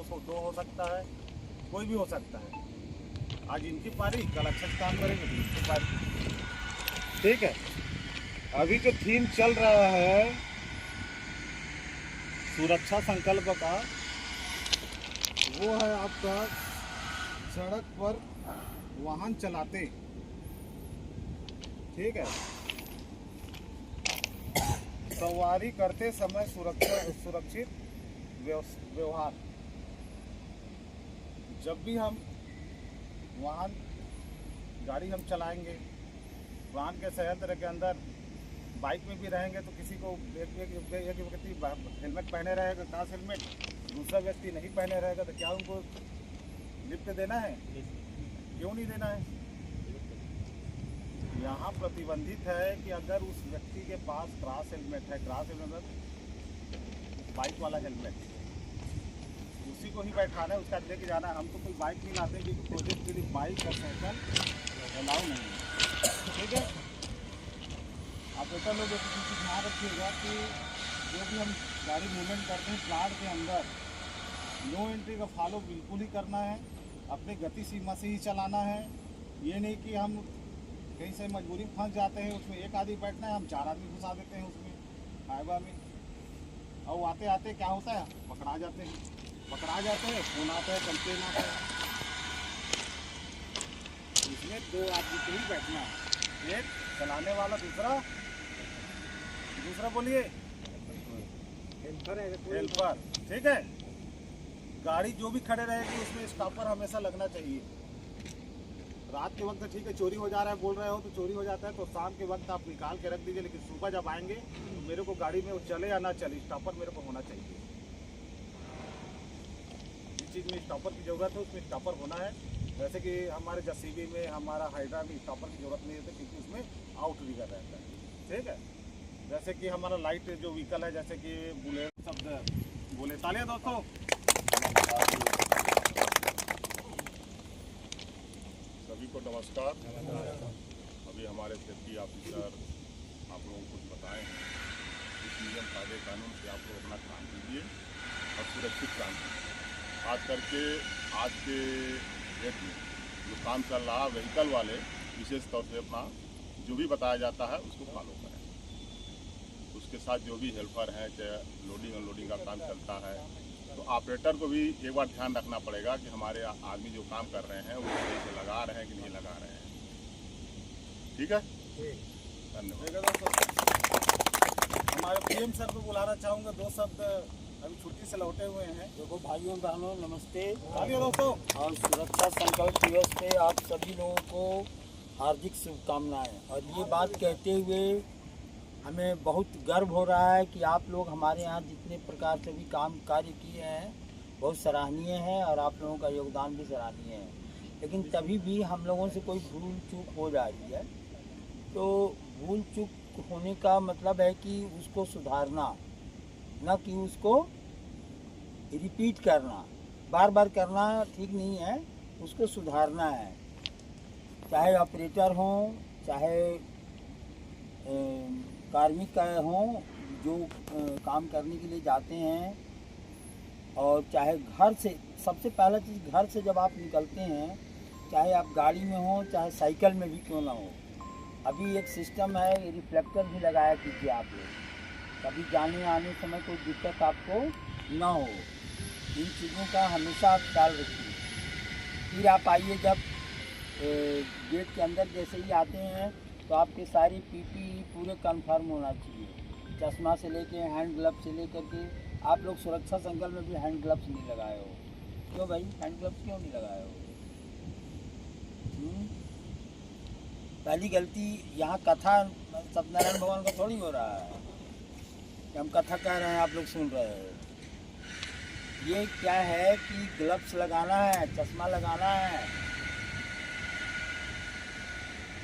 दो हो सकता है, कोई भी हो सकता है। आज इनकी पारी, कल अच्छा काम करेंगे तो इनकी पारी। ठीक है, अभी जो थीम चल रहा है सुरक्षा संकल्प का, वो है आपका सड़क पर वाहन चलाते, ठीक है, सवारी करते समय सुरक्षित व्यवहार। जब भी हम वाहन गाड़ी हम चलाएंगे, वाहन के संयंत्र के अंदर बाइक में भी रहेंगे तो किसी को एक व्यक्ति हेलमेट पहने रहेगा, खास हेलमेट, दूसरा व्यक्ति नहीं पहने रहेगा तो क्या उनको लिफ्ट देना है? क्यों नहीं देना है? यहाँ प्रतिबंधित है कि अगर उस व्यक्ति के पास क्रॉस हेलमेट है, क्रॉस हेलमेट बाइक वाला हेलमेट, उसी को ही बैठाना है, उसका लेके जाना है। हम तो कोई बाइक नहीं लाते क्योंकि प्रोजेक्ट के लिए बाइक और साइकिल अलाउ नहीं है। ठीक है, आप ऐसा लोग एक चीज़ ध्यान रखिएगा कि जो भी हम गाड़ी मूवमेंट करते हैं प्लाट के अंदर, नो एंट्री का फॉलो बिल्कुल ही करना है, अपने गति सीमा से ही चलाना है। ये नहीं कि हम कहीं से मजबूरी फंस जाते हैं, उसमें एक आदमी बैठना है, हम 4 आदमी घुसा देते हैं उसमें हाईवा में, और आते आते क्या होता है, पकड़ा जाते हैं, फोन आता है, कंप्लेन आता है। इसमें 2 आदमी को ही बैठना है, एक चलाने वाला, दूसरा बोलिए हेल्पर। ठीक है, गाड़ी जो भी खड़े रहेगी उसमें स्टॉपर हमेशा लगना चाहिए। रात के वक्त ठीक है, चोरी हो जा रहा है बोल रहे हो तो चोरी हो जाता है, तो शाम के वक्त आप निकाल के रख दीजिए, लेकिन सुबह जब आएंगे तो मेरे को गाड़ी में वो चले या ना चले, स्टॉपर मेरे को होना चाहिए। जिस चीज़ में स्टॉपर की ज़रूरत है उसमें स्टॉपर होना है। जैसे कि हमारे जेसीबी में, हमारा हाइड्रा में स्टॉपर की ज़रूरत नहीं होती क्योंकि उसमें आउट रिगर रहता है। ठीक है, जैसे कि हमारा लाइट जो व्हीकल है, जैसे कि बुलेट, शब्द बोले, तालियां दोस्तों। सभी को नमस्कार। अभी हमारे सेफ्टी ऑफिसर आप लोगों को कुछ बताए हैं, इस नियम कायदे कानून से आप लोग अपना काम कीजिए और सुरक्षित काम कीजिए। खास करके आज के डेट में जो काम चल रहा है, व्हीकल वाले विशेष तौर से अपना जो भी बताया जाता है उसको फॉलो करें। उसके साथ जो भी हेल्पर हैं, चाहे लोडिंग अनलोडिंग का काम चलता है, तो ऑपरेटर को भी एक बार ध्यान रखना पड़ेगा कि हमारे आदमी जो काम कर रहे हैं वो सही से लगा रहे हैं कि नहीं लगा रहे हैं। ठीक है, धन्यवाद। हमारे पीएम सर को बुलाना चाहूँगा, 2 शब्द, अभी छुट्टी से लौटे हुए हैं। देखो भाइयों बहनों नमस्ते। दोस्तों, और सुरक्षा संकल्प दिवस पे आप सभी लोगों को हार्दिक शुभकामनाएं। और ये बात कहते हुए हमें बहुत गर्व हो रहा है कि आप लोग हमारे यहाँ जितने प्रकार से भी कार्य किए हैं बहुत सराहनीय है, और आप लोगों का योगदान भी सराहनीय है। लेकिन तभी भी हम लोगों से कोई भूल चूक हो जा रही है, तो भूल चूक होने का मतलब है कि उसको सुधारना, न कि उसको रिपीट करना, बार बार करना ठीक नहीं है, उसको सुधारना है। चाहे ऑपरेटर हों, चाहे कार्मिक हों जो काम करने के लिए जाते हैं, और चाहे घर से, सबसे पहला चीज़ घर से जब आप निकलते हैं, चाहे आप गाड़ी में हो चाहे साइकिल में भी क्यों ना हो, अभी एक सिस्टम है, रिफ्लेक्टर भी लगाया कीजिए आप लोग, कभी जाने आने समय कोई दिक्कत आपको ना हो। इन चीज़ों का हमेशा आप ख्याल रखिए। फिर आप आइए, जब गेट के अंदर जैसे ही आते हैं तो आपके सारी पीपी पूरे कन्फर्म होना चाहिए, चश्मा से लेके हैंड ग्लव्स से लेकर के। आप लोग सुरक्षा संकल्प में भी हैंड ग्लव्स नहीं लगाए हो, क्यों भाई? हैंड ग्लव्स क्यों नहीं लगाए हो? पहली गलती यहाँ कथा सत्यनारायण भगवान का थोड़ी हो रहा है कि हम कथा कह रहे हैं आप लोग सुन रहे हो। ये क्या है कि ग्लव्स लगाना है, चश्मा लगाना है।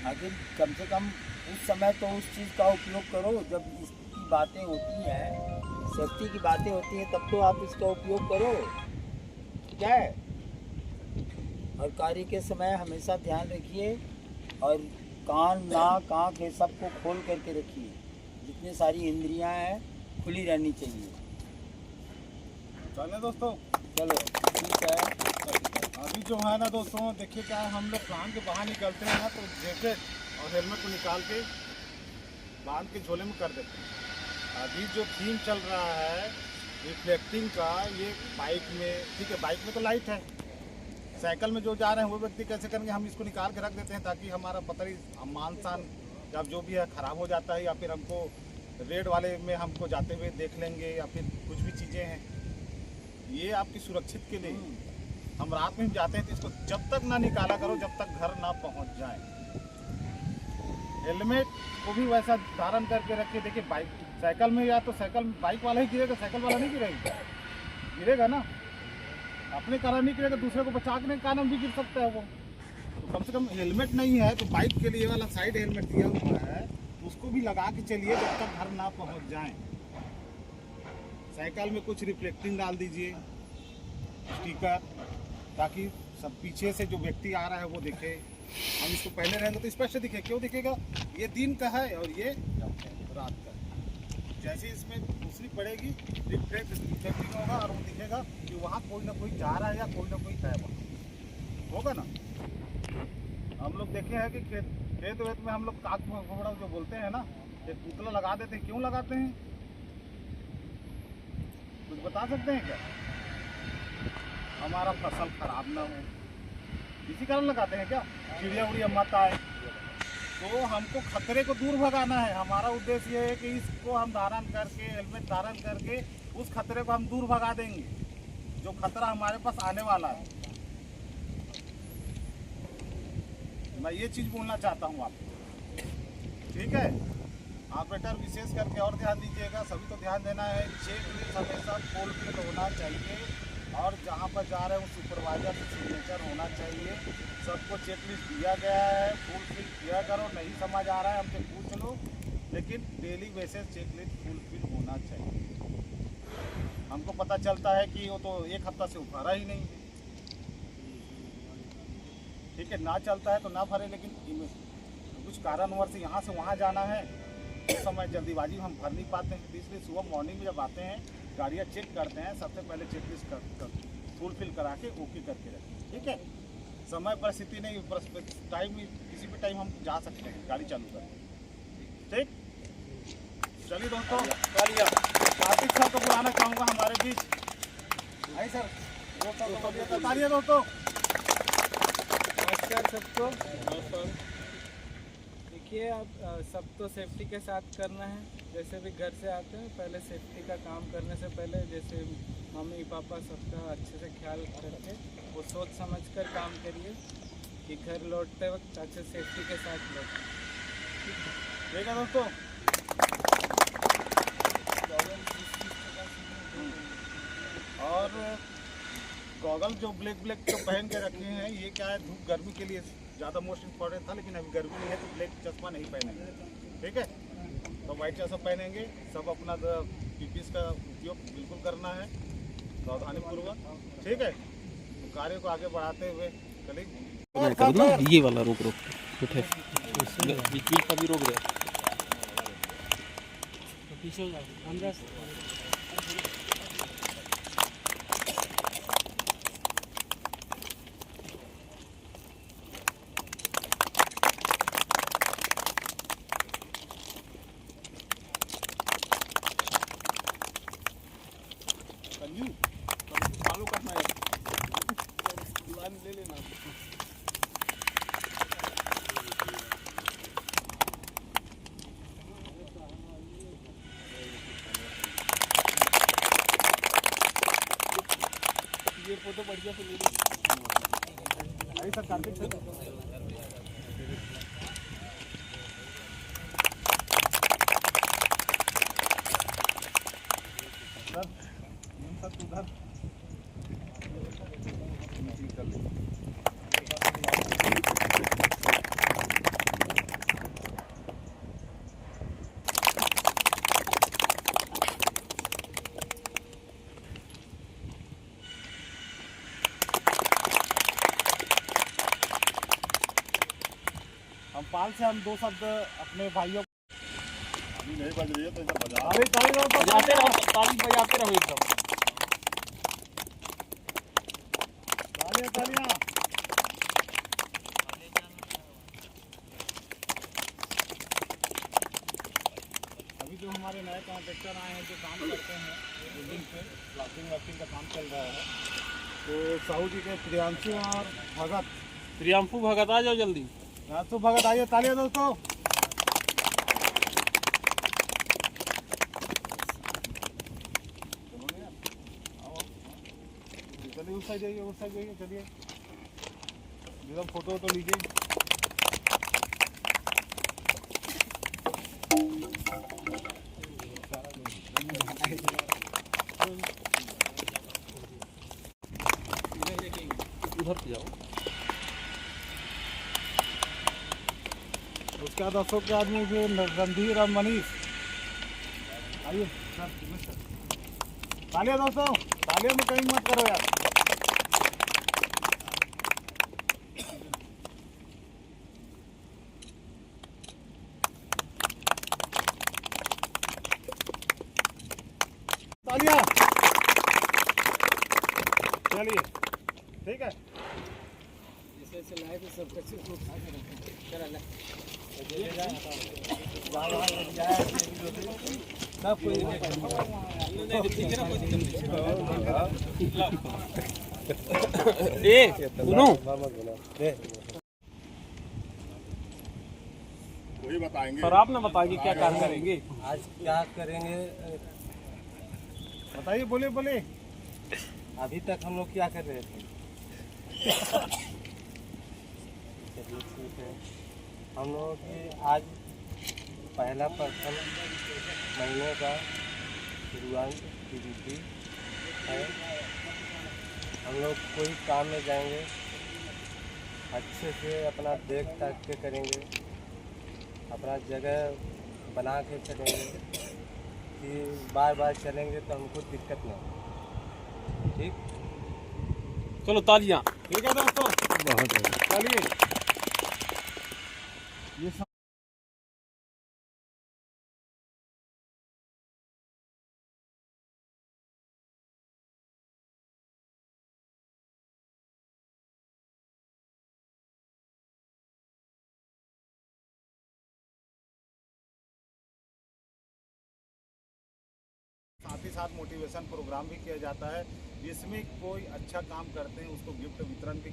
आखिर कम से कम उस समय तो उस चीज़ का उपयोग करो, जब इसकी बातें होती हैं, सेफ्टी की बातें होती हैं, तब तो आप इसका उपयोग करो। क्या है, और कार्य के समय हमेशा ध्यान रखिए, और कान नाक आँख ये सबको खोल करके रखिए। जितनी सारी इंद्रियां हैं खुली रहनी चाहिए। चलें दोस्तों। चलो ठीक है। अभी जो है ना दोस्तों, देखिए क्या है, हम लोग प्लान के बाहर निकलते हैं ना तो जैकेट और हेलमेट को निकाल के बांध के झोले में कर देते हैं। अभी जो थीम चल रहा है रिफ्लेक्टिंग का, ये बाइक में ठीक है, बाइक में तो लाइट है, साइकिल में जो जा रहे हैं वो व्यक्ति कैसे करेंगे, हम इसको निकाल के रख देते हैं ताकि हमारा पतरी मान शान या जो भी है ख़राब हो जाता है, या फिर हमको रेड वाले में हमको जाते हुए देख लेंगे, या फिर कुछ भी चीज़ें हैं, ये आपकी सुरक्षित के लिए। हम रात में भी जाते हैं तो इसको जब तक ना निकाला करो जब तक घर ना पहुंच जाए। हेलमेट को भी वैसा धारण करके रखिए। देखिए बाइक साइकिल में या तो साइकिल बाइक वाला ही गिरेगा, साइकिल वाला नहीं गिरेगा, गिरेगा ना, अपने कारण नहीं गिरेगा, दूसरे को बचाने के कारण भी गिर सकता है वो। तो कम से कम हेलमेट नहीं है तो बाइक के लिए वाला साइड हेलमेट दिया हुआ है उसको भी लगा के चलिए जब तक घर ना पहुंच जाए। साइकिल में कुछ रिफ्लेक्टिंग डाल दीजिए स्टिकर, ताकि सब पीछे से जो व्यक्ति आ रहा है वो दिखे। हम इसको पहले रहेंगे तो स्पष्ट दिखे, क्यों दिखेगा, ये दिन का है और ये रात का है। जैसे इसमें दूसरी पड़ेगी रिफ्लेक्टिंग होगा और वो दिखेगा कि वहाँ कोई ना कोई जा रहा है या कोई ना कोई है, वहाँ होगा ना। हम लोग देखे हैं कि खेत वेत में हम लोग काक घोड़ा जो बोलते हैं ना, एक पुतला लगा देते हैं। क्यों लगाते हैं, कुछ बता सकते हैं क्या? हमारा फसल खराब ना हो, इसी कारण लगाते हैं क्या, चिड़िया उड़िया मत आए। तो हमको खतरे को दूर भगाना है। हमारा उद्देश्य ये है कि इसको हम धारण करके, हेलमेट धारण करके उस खतरे को हम दूर भगा देंगे जो खतरा हमारे पास आने वाला है। मैं ये चीज़ बोलना चाहता हूँ आपको, ठीक है। ऑपरेटर विशेष करके और ध्यान दीजिएगा, सभी को ध्यान देना है। चेक लिस्ट हमेशा फुलफिल होना चाहिए और जहाँ पर जा रहे हैं वो सुपरवाइजर से सिग्नेचर होना चाहिए। सबको चेक लिस्ट दिया गया है, फुलफिल किया करो। नहीं समझ आ रहा है हमसे पूछ लो, लेकिन daily basis checklist fulfil होना चाहिए। हमको पता चलता है कि वो तो एक हफ्ता से भरा ही नहीं, ठीक है, ना चलता है तो ना भरे, लेकिन कुछ कारणवश यहाँ से वहाँ जाना है, उस समय जल्दीबाजी में हम भर नहीं पाते हैं। इसलिए सुबह मॉर्निंग में जब आते हैं गाड़ियाँ चेक करते हैं, सबसे पहले चेक लिस्ट फुलफिल करा के ओके करके रखें, ठीक है। समय परिस्थिति नहीं, टाइम किसी भी टाइम हम जा सकते हैं गाड़ी चालू करके, ठीक। चलिए दोस्तों, कार्तिक सर को बुलाना चाहूँगा हमारे बीच। आई सर, बताइए दोस्तों। नमस्कार सबको। देखिए आप सब तो सेफ्टी के साथ करना है। जैसे भी घर से आते हैं पहले सेफ्टी का काम करने से पहले, जैसे मम्मी पापा सबका अच्छे से ख्याल करके वो सोच समझ कर काम करिए कि घर लौटते वक्त अच्छे सेफ्टी के साथ लौटें। ठीक है दोस्तों। और गॉगल जो ब्लैक जो पहन के रखे हैं, ये क्या है, धूप गर्मी के लिए ज़्यादा मोस्ट इम्पॉर्टेंट था, लेकिन अभी गर्मी नहीं है तो ब्लैक चश्मा नहीं पहनेंगे, ठीक है। तो वाइट चश्मा पहनेंगे। सब अपना पीपीस का उपयोग बिल्कुल करना है सावधानीपूर्वक, ठीक है। तो कार्य को आगे बढ़ाते हुए कल ये वाला रोक उठे बीच का भी रोक दे, पीछे हो जाओ अंदर। चालू करना है, ले लेना। ये फोटो बढ़िया से ले लीजिए। आई सर, कार्तिक सर। सर उधर हम पाल से हम दो शब्द अपने भाइयों अभी नहीं बज रही है तो इधर बजा। अरे बजाते रहो, ताली बजाते रहो एकदम। तालियां। अभी जो हमारे नए कॉन्ट्रैक्टर आए हैं जो काम करते हैं बिल्डिंग पे प्लास्टिंग वास्टिंग का काम चल रहा है, तो साहू जी के प्रियांशु और भगत। प्रियांशु भगत आ जाओ जल्दी। प्रियांशु भगत आइए, तालियां दोस्तों। चलिए उस साइड जाइए, उस साइड जाइए, चलिए एकदम फोटो तो लीजिए। उधर से जाओ। उसके बाद अशोक के आदमी फिर रणधीर और मनीष आइए। तालियां दोस्तों, तालियां में कहीं मत करो यार। तालियां। चलिए ठीक है। जैसे ऐसे लाए तो सब कुछ उठा के रखें। चला ला। सब कोई ए सुनो, वही बताएंगे। सर आप ना बताइए क्या काम करेंगे। आज क्या करेंगे? बताइए, बोलिए बोलिए। अभी तक हम लोग क्या कर रहे थे? चलिए ठीक है। हम लोगों की आज पहला प्रथम महीने का शुरुआत की तिथि है। हम लोग कोई काम में जाएंगे, अच्छे से अपना देख ताक के करेंगे, अपना जगह बना के चलेंगे कि बार बार चलेंगे तो हमको दिक्कत ना हो। ठीक? चलो तालियां। ठीक है दोस्तों, चलिए ये सब साथ ही साथ मोटिवेशन प्रोग्राम भी किया जाता है, जिसमें कोई अच्छा काम करते हैं उसको गिफ्ट वितरण भी